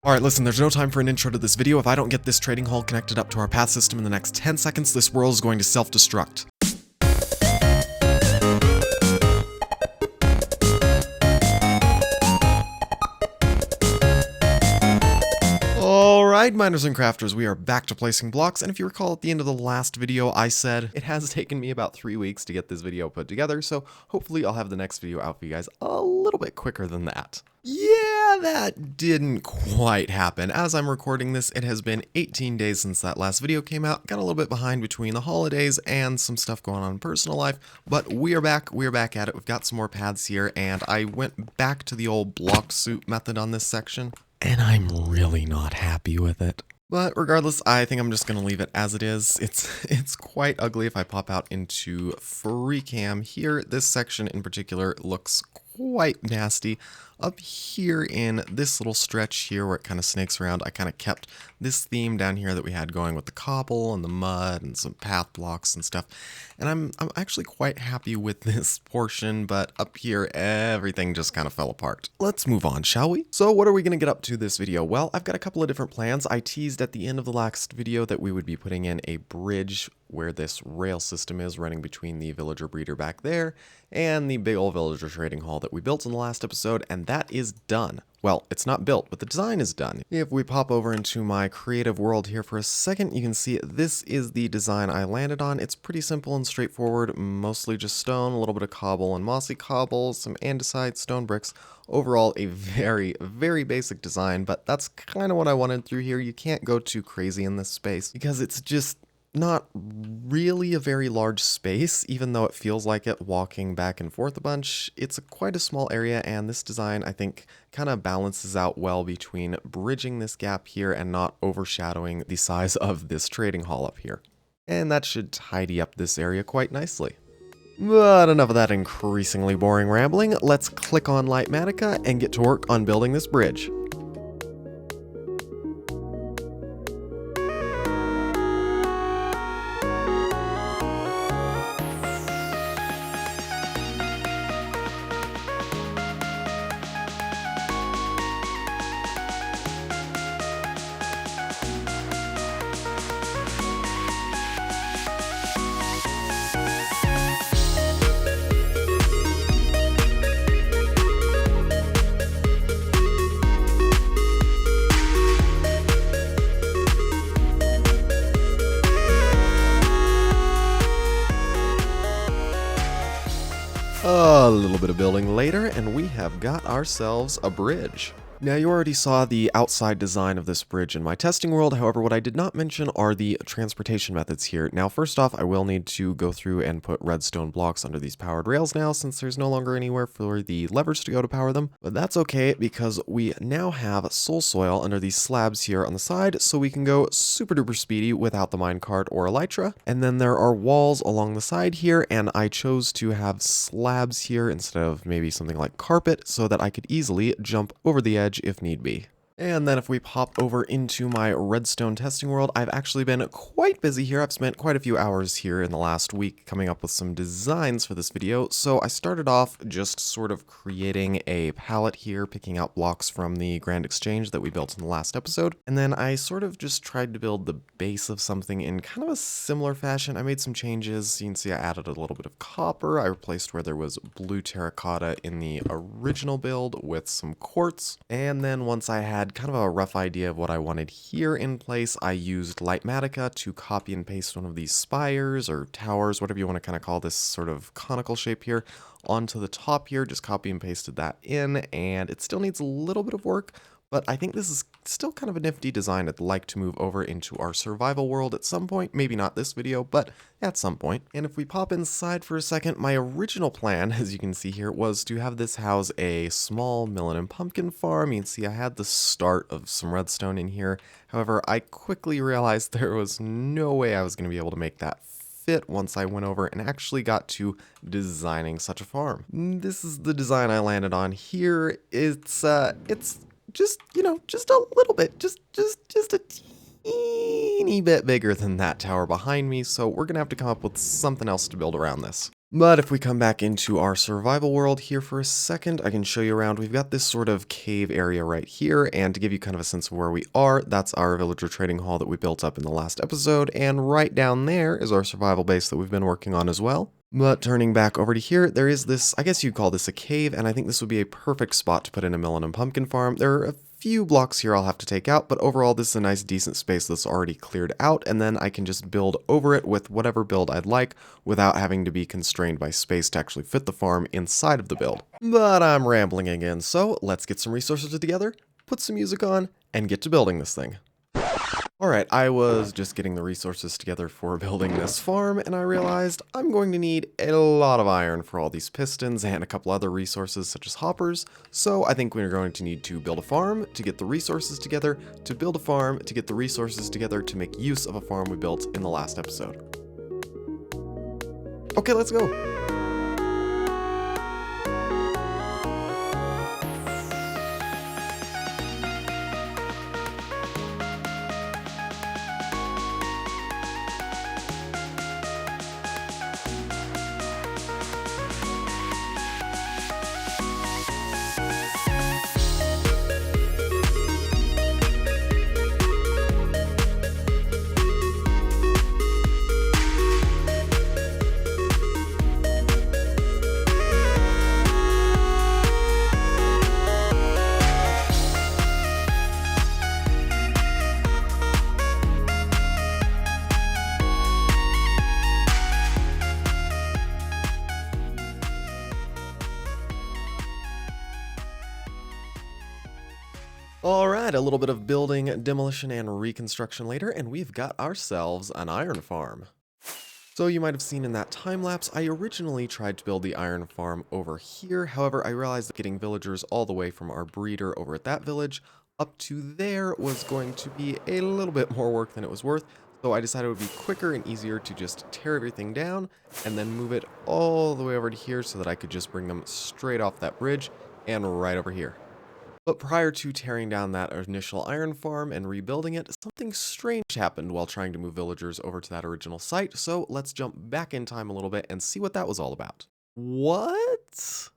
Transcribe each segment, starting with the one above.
Alright, listen, there's no time for an intro to this video. If I don't get this trading hall connected up to our path system in the next 10 seconds, this world is going to self-destruct. Alright, miners and crafters, we are back to placing blocks, and if you recall at the end of the last video, I said it has taken me about 3 weeks to get this video put together, so hopefully I'll have the next video out for you guys a little bit quicker than that. Yeah, that didn't quite happen. As I'm recording this, it has been 18 days since that last video came out. Got a little bit behind between the holidays and some stuff going on in personal life, but we're back at it. We've got some more paths here, and I went back to the old block suit method on this section, and I'm really not happy with it. But regardless, I think I'm just going to leave it as it is. It's quite ugly if I pop out into free cam here. This section in particular looks quite nasty. Up here in this little stretch here where it kind of snakes around, I kind of kept this theme down here that we had going with the cobble and the mud and some path blocks and stuff. And I'm actually quite happy with this portion, but up here everything just kind of fell apart. Let's move on, shall we? So what are we going to get up to this video? Well, I've got a couple of different plans. I teased at the end of the last video that we would be putting in a bridge where this rail system is running between the villager breeder back there and the big old villager trading hall that we built in the last episode, and that is done. Well, it's not built, but the design is done. If we pop over into my creative world here for a second, you can see this is the design I landed on. It's pretty simple and straightforward, mostly just stone, a little bit of cobble and mossy cobble, some andesite, stone bricks. Overall, a very, very basic design, but that's kind of what I wanted through here. You can't go too crazy in this space because it's just not really a very large space, even though it feels like it walking back and forth a bunch. It's quite a small area, and this design, I think, kind of balances out well between bridging this gap here and not overshadowing the size of this trading hall up here. And that should tidy up this area quite nicely. But enough of that increasingly boring rambling. Let's click on Lightmatica and get to work on building this bridge. A little bit of building later, and we have got ourselves a bridge. Now, you already saw the outside design of this bridge in my testing world. However, what I did not mention are the transportation methods here. Now, first off, I will need to go through and put redstone blocks under these powered rails now, since there's no longer anywhere for the levers to go to power them. But that's okay, because we now have soul soil under these slabs here on the side, so we can go super duper speedy without the minecart or elytra. And then there are walls along the side here, and I chose to have slabs here instead of maybe something like carpet, so that I could easily jump over the edge if need be. And then if we pop over into my redstone testing world, I've actually been quite busy here. I've spent quite a few hours here in the last week coming up with some designs for this video. So I started off just sort of creating a palette here, picking out blocks from the Grand Exchange that we built in the last episode. And then I sort of just tried to build the base of something in kind of a similar fashion. I made some changes. You can see I added a little bit of copper. I replaced where there was blue terracotta in the original build with some quartz. And then once I had kind of a rough idea of what I wanted here in place, I used Lightmatica to copy and paste one of these spires or towers, whatever you want to kind of call this sort of conical shape here, onto the top here. Just copy and pasted that in, and it still needs a little bit of work, but I think this is still kind of a nifty design. I'd like to move over into our survival world at some point. Maybe not this video, but at some point. And if we pop inside for a second, my original plan, as you can see here, was to have this house a small melon and pumpkin farm. You can see I had the start of some redstone in here. However, I quickly realized there was no way I was going to be able to make that fit once I went over and actually got to designing such a farm. This is the design I landed on here. It's just, you know, just a little bit, just a teeny bit bigger than that tower behind me, so we're gonna have to come up with something else to build around this. But if we come back into our survival world here for a second, I can show you around. We've got this sort of cave area right here, and to give you kind of a sense of where we are, that's our villager trading hall that we built up in the last episode, and right down there is our survival base that we've been working on as well. But turning back over to here, there is this, I guess you'd call this a cave, and I think this would be a perfect spot to put in a melon and pumpkin farm. There are a few blocks here I'll have to take out, but overall this is a nice decent space that's already cleared out, and then I can just build over it with whatever build I'd like without having to be constrained by space to actually fit the farm inside of the build. But I'm rambling again, so let's get some resources together, put some music on, and get to building this thing. Alright, I was just getting the resources together for building this farm, and I realized I'm going to need a lot of iron for all these pistons and a couple other resources such as hoppers, so I think we're going to need to build a farm to get the resources together, to build a farm to get the resources together to make use of a farm we built in the last episode. Okay, let's go! Alright, a little bit of building, demolition, and reconstruction later, and we've got ourselves an iron farm. So you might have seen in that time lapse, I originally tried to build the iron farm over here. However, I realized that getting villagers all the way from our breeder over at that village up to there was going to be a little bit more work than it was worth. So I decided it would be quicker and easier to just tear everything down and then move it all the way over to here so that I could just bring them straight off that bridge and right over here. But prior to tearing down that initial iron farm and rebuilding it, something strange happened while trying to move villagers over to that original site, so let's jump back in time a little bit and see what that was all about. What?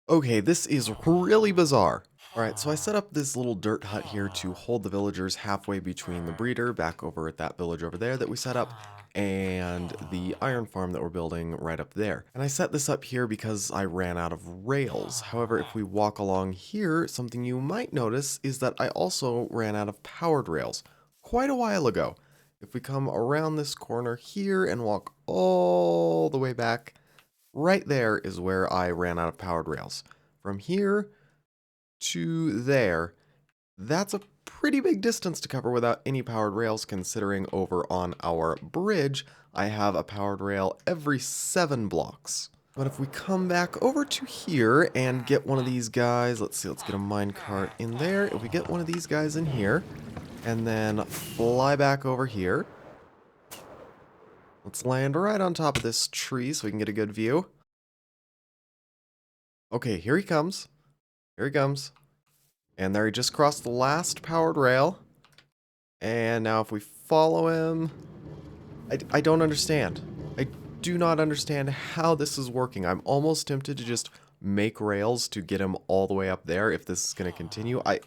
Okay, this is really bizarre. Alright, so I set up this little dirt hut here to hold the villagers halfway between the breeder back over at that village over there that we set up, and the iron farm that we're building right up there. And I set this up here because I ran out of rails. However, if we walk along here, something you might notice is that I also ran out of powered rails quite a while ago. If we come around this corner here and walk all the way back, right there is where I ran out of powered rails. From here to there, that's a pretty big distance to cover without any powered rails, considering over on our bridge I have a powered rail every 7 blocks. But if we come back over to here and get one of these guys, let's see, let's get a minecart in there. If we get one of these guys in here and then fly back over here, let's land right on top of this tree so we can get a good view. Okay, here he comes. Here he comes. And there he just crossed the last powered rail. And now if we follow him, I don't understand. I do not understand how this is working. I'm almost tempted to just make rails to get him all the way up there if this is going to continue. I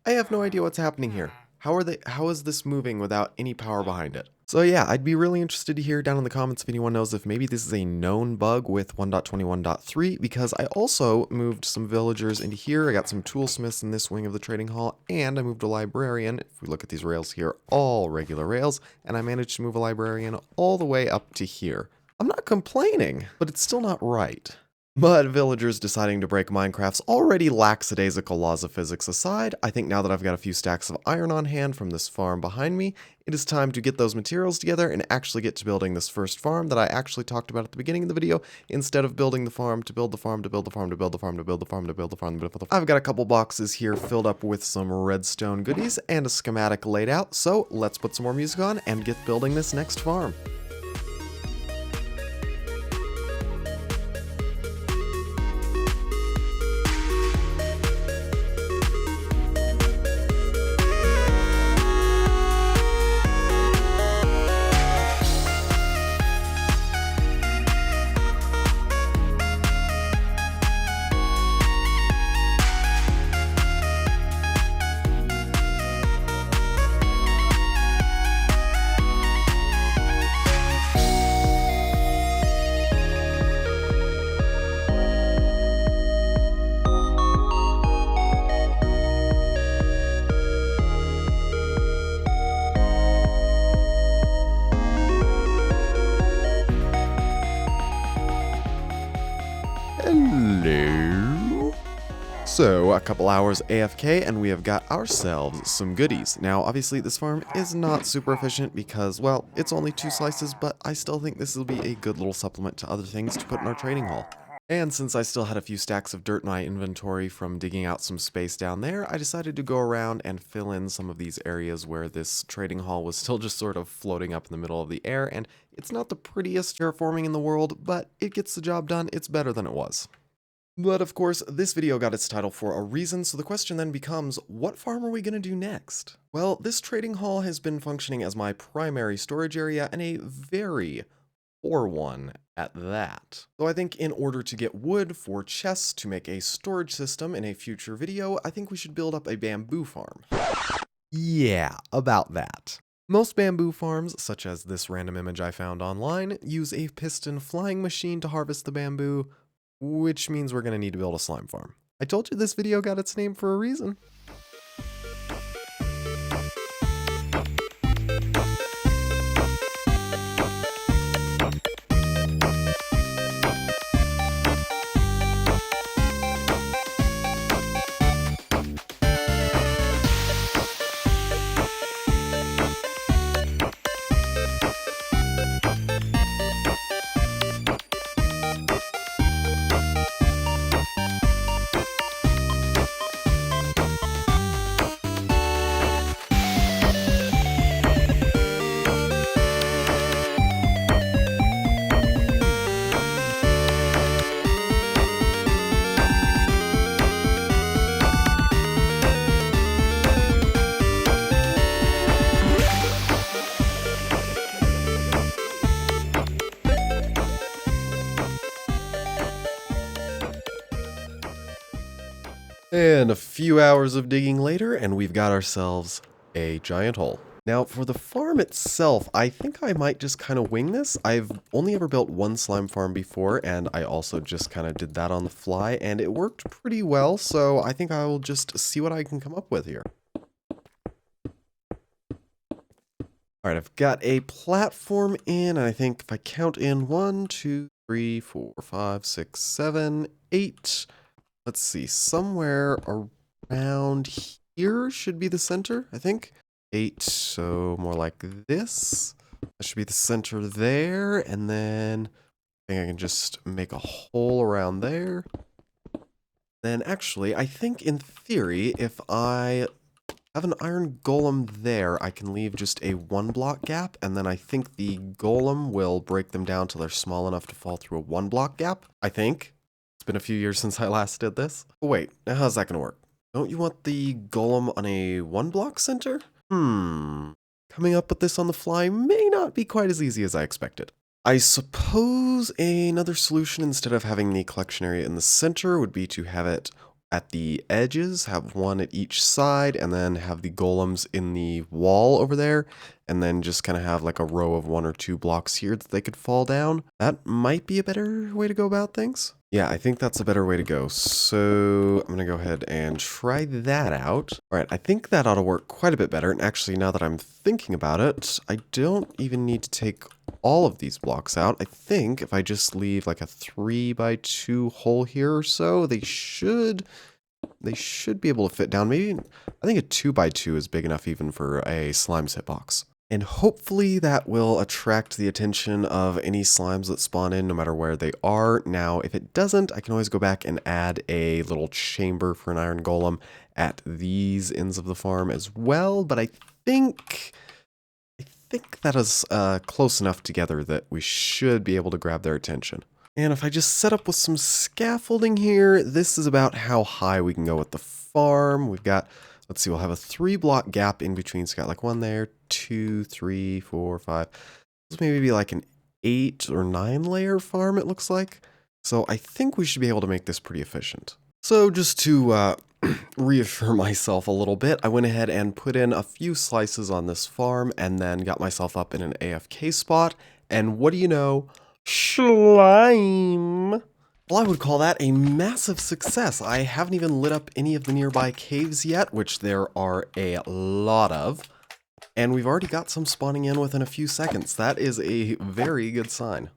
have no idea what's happening here. How is this moving without any power behind it? So yeah, I'd be really interested to hear down in the comments if anyone knows if maybe this is a known bug with 1.21.3, because I also moved some villagers into here. I got some toolsmiths in this wing of the trading hall, and I moved a librarian. If we look at these rails here, all regular rails, and I managed to move a librarian all the way up to here. I'm not complaining, but it's still not right. But villagers deciding to break Minecraft's already lackadaisical laws of physics aside, I think now that I've got a few stacks of iron on hand from this farm behind me, it is time to get those materials together and actually get to building this first farm that I actually talked about at the beginning of the video, instead of building the farm to build the farm to build the farm to build the farm to build the farm to build the farm to build the farm. I've got a couple boxes here filled up with some redstone goodies and a schematic laid out, so let's put some more music on and get building this next farm. So, a couple hours AFK and we have got ourselves some goodies. Now, obviously this farm is not super efficient because, well, it's only 2 slices, but I still think this will be a good little supplement to other things to put in our trading hall. And since I still had a few stacks of dirt in my inventory from digging out some space down there, I decided to go around and fill in some of these areas where this trading hall was still just sort of floating up in the middle of the air, and it's not the prettiest terraforming in the world, but it gets the job done. It's better than it was. But of course, this video got its title for a reason, so the question then becomes, what farm are we going to do next? Well, this trading hall has been functioning as my primary storage area, and a very poor one at that. So I think in order to get wood for chests to make a storage system in a future video, I think we should build up a bamboo farm. Yeah, about that. Most bamboo farms, such as this random image I found online, use a piston flying machine to harvest the bamboo, which means we're going to need to build a slime farm. I told you this video got its name for a reason. And a few hours of digging later, and we've got ourselves a giant hole. Now, for the farm itself, I think I might just kind of wing this. I've only ever built one slime farm before, and I also just kind of did that on the fly, and it worked pretty well, so I think I will just see what I can come up with here. Alright, I've got a platform in, and I think if I count in 1, 2, 3, 4, 5, 6, 7, 8... Let's see, somewhere around here should be the center, I think. 8, so more like this. That should be the center there, and then I think I can just make a hole around there. Then actually, I think in theory, if I have an iron golem there, I can leave just a 1-block gap, and then I think the golem will break them down till they're small enough to fall through a 1-block gap, I think. It's been a few years since I last did this. But wait, now how's that gonna work? Don't you want the golem on a 1-block center? Coming up with this on the fly may not be quite as easy as I expected. I suppose another solution instead of having the collection area in the center would be to have it at the edges, have one at each side, and then have the golems in the wall over there, and then just kind of have like a row of 1 or 2 blocks here that they could fall down. That might be a better way to go about things. Yeah, I think that's a better way to go. So I'm going to go ahead and try that out. All right, I think that ought to work quite a bit better. And actually, now that I'm thinking about it, I don't even need to take all of these blocks out. I think if I just leave like a 3x2 hole here or so, they should be able to fit down. Maybe, I think a 2x2 is big enough even for a slime's hitbox. And hopefully that will attract the attention of any slimes that spawn in no matter where they are. Now, if it doesn't, I can always go back and add a little chamber for an iron golem at these ends of the farm as well. But I think that is close enough together that we should be able to grab their attention. And if I just set up with some scaffolding here, this is about how high we can go with the farm. We've got, let's see, we'll have a 3-block gap in between. So got like 1 there, 2, 3, 4, 5. This maybe be like an 8 or 9 layer farm, it looks like. So I think we should be able to make this pretty efficient. So just to reassure myself a little bit, I went ahead and put in a few slices on this farm and then got myself up in an AFK spot. And what do you know? Slime! Well, I would call that a massive success. I haven't even lit up any of the nearby caves yet, which there are a lot of. And we've already got some spawning in within a few seconds. That is a very good sign.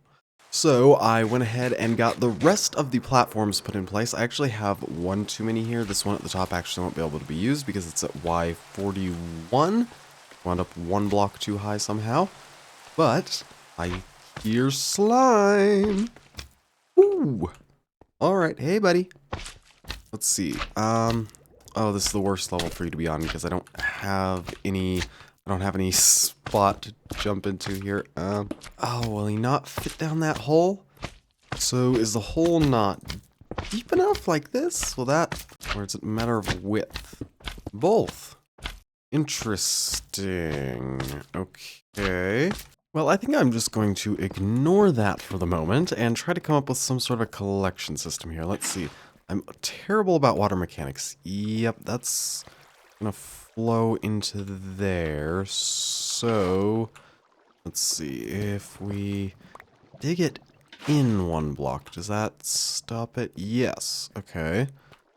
So I went ahead and got the rest of the platforms put in place. I actually have one too many here. This one at the top actually won't be able to be used because it's at Y41. Wound up one block too high somehow. But I hear slime. Ooh. Alright, hey buddy. Let's see. Oh, this is the worst level for you to be on because I don't have any spot to jump into here. Oh, will he not fit down that hole? So is the hole not deep enough like this? Will that, or is it a matter of width? Both. Interesting. Okay. Well, I think I'm just going to ignore that for the moment and try to come up with some sort of collection system here. Let's see. I'm terrible about water mechanics. Yep, that's gonna flow into there. So, let's see. If we dig it in one block, does that stop it? Yes. Okay.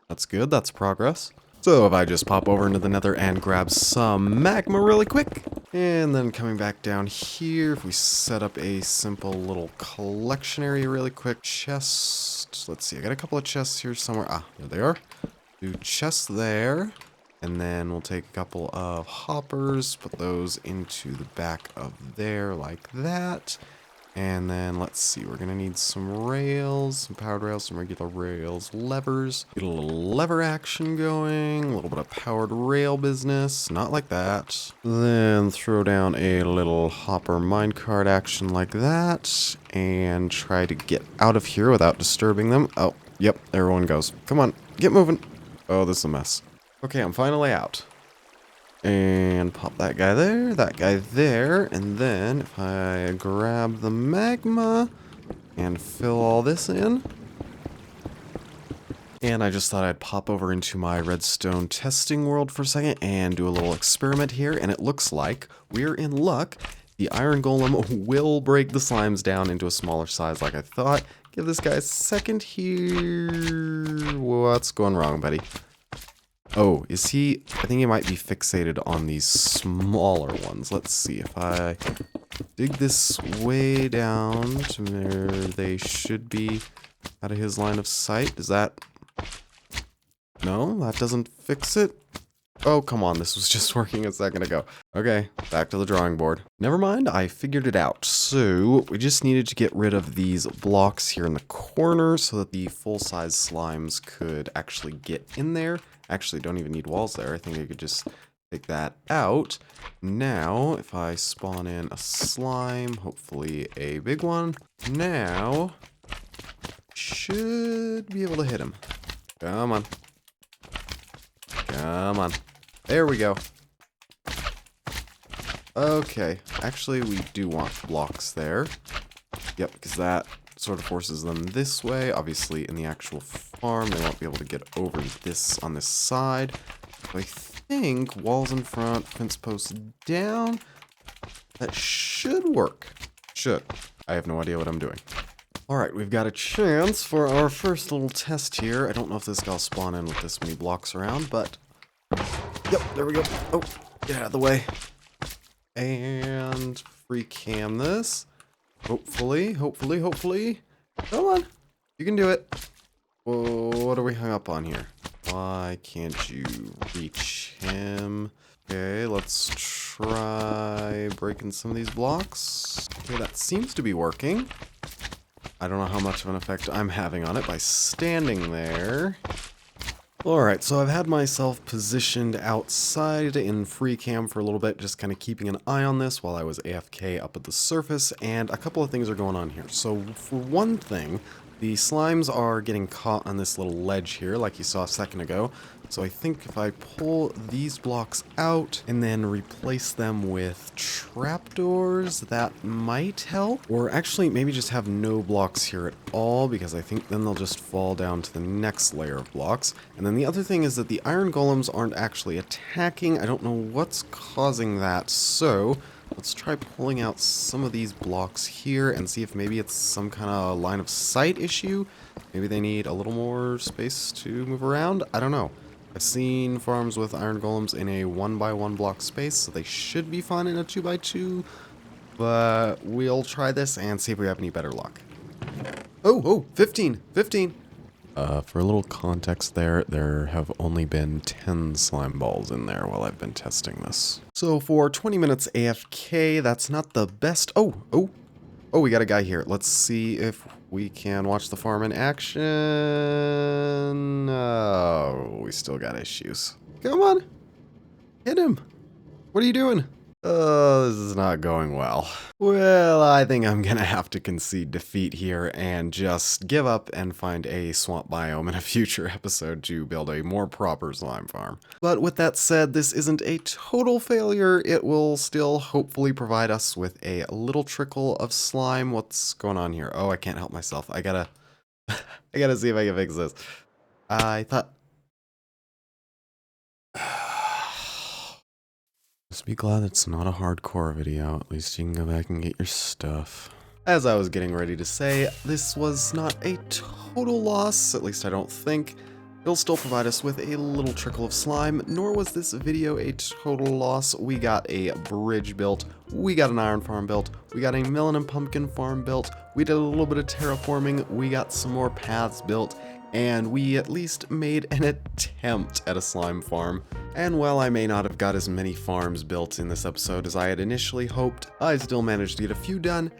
That's good. That's progress. So if I just pop over into the nether and grab some magma really quick, and then coming back down here, if we set up a simple little collection area really quick, chest, let's see, I got a couple of chests here somewhere, there they are, do chests there, and then we'll take a couple of hoppers, put those into the back of there like that. And then, let's see, we're going to need some rails, some powered rails, some regular rails, levers. Get a little lever action going, a little bit of powered rail business, not like that. Then throw down a little hopper minecart action like that. And try to get out of here without disturbing them. Oh, yep, everyone goes. Come on, get moving. Oh, this is a mess. Okay, I'm finally out. And pop that guy there, and then if I grab the magma and fill all this in. And I just thought I'd pop over into my redstone testing world for a second and do a little experiment here, and it looks like we're in luck. The iron golem will break the slimes down into a smaller size like I thought. Give this guy a second here. What's going wrong, buddy? Oh, is he? I think he might be fixated on these smaller ones. Let's see if I dig this way down to where they should be out of his line of sight. Is that? No, that doesn't fix it. Oh, come on. This was just working a second ago. Okay, back to the drawing board. Never mind, I figured it out. So, we just needed to get rid of these blocks here in the corner so that the full-size slimes could actually get in there. Actually, don't even need walls there. I think I could just take that out. Now, if I spawn in a slime, hopefully a big one, now, should be able to hit him. Come on. Come on. There we go. Okay, actually we do want blocks there. Yep, because that sort of forces them this way. Obviously, in the actual farm, they won't be able to get over this on this side. So I think walls in front, fence posts down. That should work. Should. I have no idea what I'm doing. Alright, we've got a chance for our first little test here. I don't know if this guy'll spawn in with this many blocks around, but... Yep, there we go. Oh, get out of the way. And free cam this. Hopefully. Come on. You can do it. Whoa, what are we hung up on here? Why can't you reach him? Okay, let's try breaking some of these blocks. Okay, that seems to be working. I don't know how much of an effect I'm having on it by standing there. Alright, so I've had myself positioned outside in free cam for a little bit, just kind of keeping an eye on this while I was AFK up at the surface, and a couple of things are going on here. So, for one thing, the slimes are getting caught on this little ledge here, like you saw a second ago. So I think if I pull these blocks out and then replace them with trapdoors, that might help. Or actually, maybe just have no blocks here at all, because I think then they'll just fall down to the next layer of blocks. And then the other thing is that the iron golems aren't actually attacking. I don't know what's causing that, so... let's try pulling out some of these blocks here and see if maybe it's some kind of line of sight issue. Maybe they need a little more space to move around. I don't know. I've seen farms with iron golems in a 1x1 block space, so they should be fine in a 2x2. But we'll try this and see if we have any better luck. Oh, 15. For a little context there have only been 10 slime balls in there while I've been testing this. So for 20 minutes AFK, that's not the best. Oh, we got a guy here. Let's see if we can watch the farm in action. Oh, we still got issues. Come on. Hit him. What are you doing? Oh, this is not going well. Well, I think I'm gonna have to concede defeat here and just give up and find a swamp biome in a future episode to build a more proper slime farm. But with that said, this isn't a total failure. It will still hopefully provide us with a little trickle of slime. What's going on here? Oh, I can't help myself. I gotta see if I can fix this. I thought... Just be glad it's not a hardcore video. At least you can go back and get your stuff. As I was getting ready to say, this was not a total loss, at least I don't think. It'll still provide us with a little trickle of slime, nor was this video a total loss. We got a bridge built, we got an iron farm built, we got a melon and pumpkin farm built, we did a little bit of terraforming, we got some more paths built, and we at least made an attempt at a slime farm. And while I may not have got as many farms built in this episode as I had initially hoped, I still managed to get a few done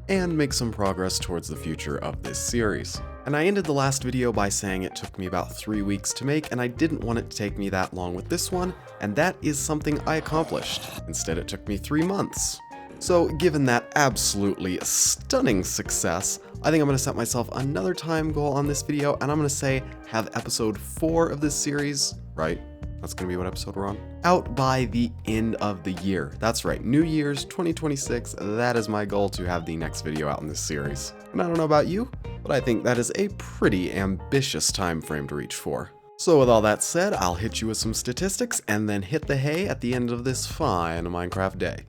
and make some progress towards the future of this series. And I ended the last video by saying it took me about 3 weeks to make, and I didn't want it to take me that long with this one, and that is something I accomplished. Instead, it took me 3 months. So given that absolutely stunning success, I think I'm going to set myself another time goal on this video, and I'm going to say have episode 4 of this series, right? That's going to be what episode we're on? Out by the end of the year. That's right, New Year's 2026, that is my goal, to have the next video out in this series. And I don't know about you, but I think that is a pretty ambitious time frame to reach for. So with all that said, I'll hit you with some statistics and then hit the hay at the end of this fine Minecraft day.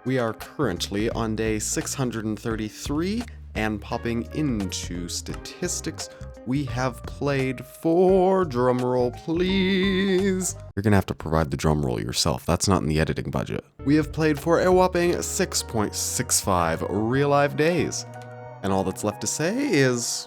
We are currently on day 633, and popping into statistics, we have played for, drumroll please. You're gonna have to provide the drumroll yourself, that's not in the editing budget. We have played for a whopping 6.65 real life days. And all that's left to say is,